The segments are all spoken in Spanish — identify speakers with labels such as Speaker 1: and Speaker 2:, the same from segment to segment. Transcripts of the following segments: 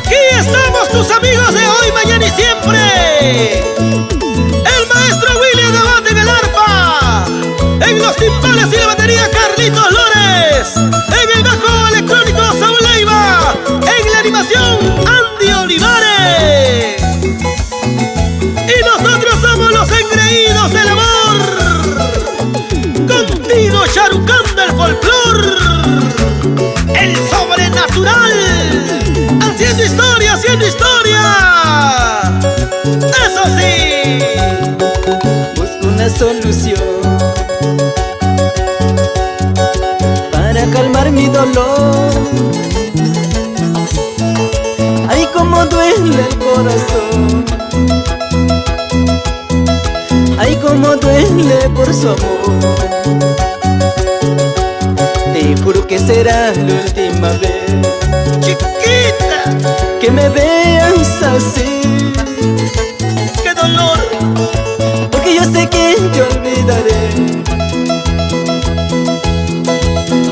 Speaker 1: Aquí estamos tus amigos de hoy, mañana y siempre. El maestro William Abad en el arpa, en los timbales y la batería Carlitos Lores, en el bajo electrónico Saúl Leiva, en la animación Andy Olivares. Y nosotros somos los engreídos del amor, contigo Sharukan del folclor, el sobrenatural, haciendo historia, haciendo historia. Eso sí,
Speaker 2: busco una solución para calmar mi dolor. Ay, cómo duele el corazón, ay, cómo duele por su amor. Te juro que será la última vez,
Speaker 1: chiquita,
Speaker 2: que me veas así.
Speaker 1: qué dolor,
Speaker 2: Porque yo sé que te olvidaré,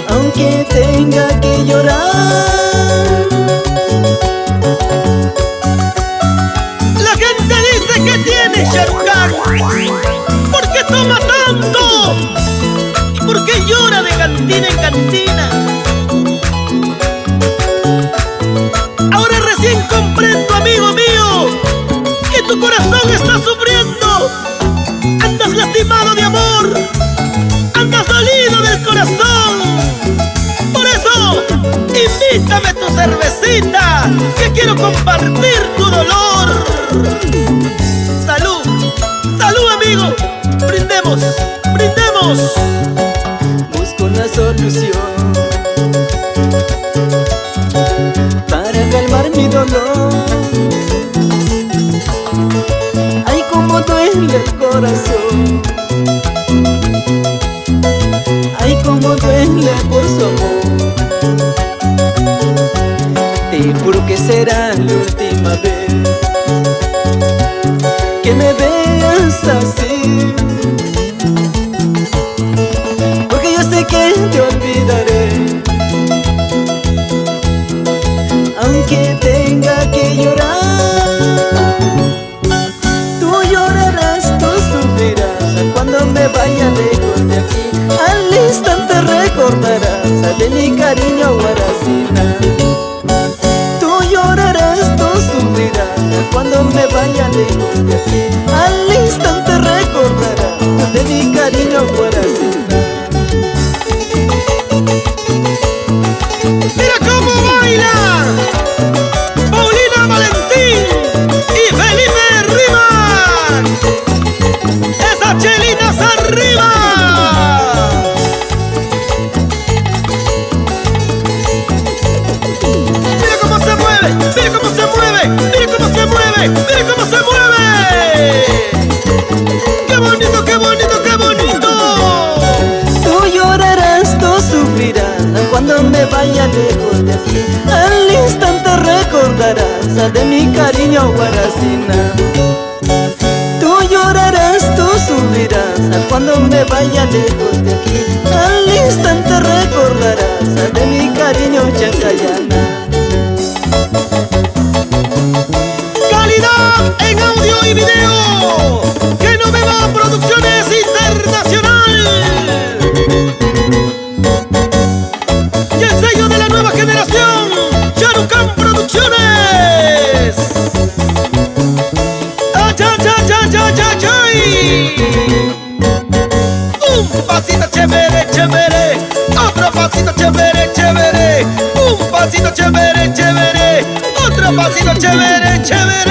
Speaker 2: aunque tenga que llorar.
Speaker 1: la gente dice que tiene Sharukan. ¿Por qué toma tanto? ¿Y por qué llora de cantina en cantina? Ahora recién comprendo, amigo mío, que tu corazón está sufriendo. Andas lastimado de amor, andas dolido del corazón. Por eso, invítame tu cervecita, que quiero compartir tu dolor. Salud, salud, amigo, brindemos, brindemos.
Speaker 2: Busco una solución para calmar mi dolor. Ay, cómo duele el corazón, ay, cómo duele por su amor. Te juro que será la última vez que me veas así, porque yo sé que te olvidaré, aunque tenga que llorar. Tú llorarás, tú sufrirás cuando me vaya lejos de aquí. Al instante recordarás de mi cariño Guaracina. Tú llorarás, tú sufrirás cuando me vaya lejos de aquí. Al instante recordarás de mi cariño Guaracina.
Speaker 1: Mira cómo baila Paulina Valentín y Felipe Rivas. Esas chelitas arriba. Mira cómo se mueve, mira cómo se mueve, mira cómo se mueve, mira cómo se mueve. ¡Qué bonito, qué bonito, qué bonito!
Speaker 2: Tú llorarás, tú sufrirás cuando me vaya lejos de aquí. Al instante recordarás de mi cariño Guaracina. Tú llorarás, tú sufrirás cuando me vaya lejos de aquí. Al instante recordarás de mi cariño Chacayana.
Speaker 1: Calidad en audio y video, que no me va Producciones Internacional. Y el sello de la nueva generación, Sharukan Producciones. ¡Ay! Un pasito chévere, chévere, otro pasito chévere, chévere, un pasito chévere, chévere, otro pasito chévere, chévere.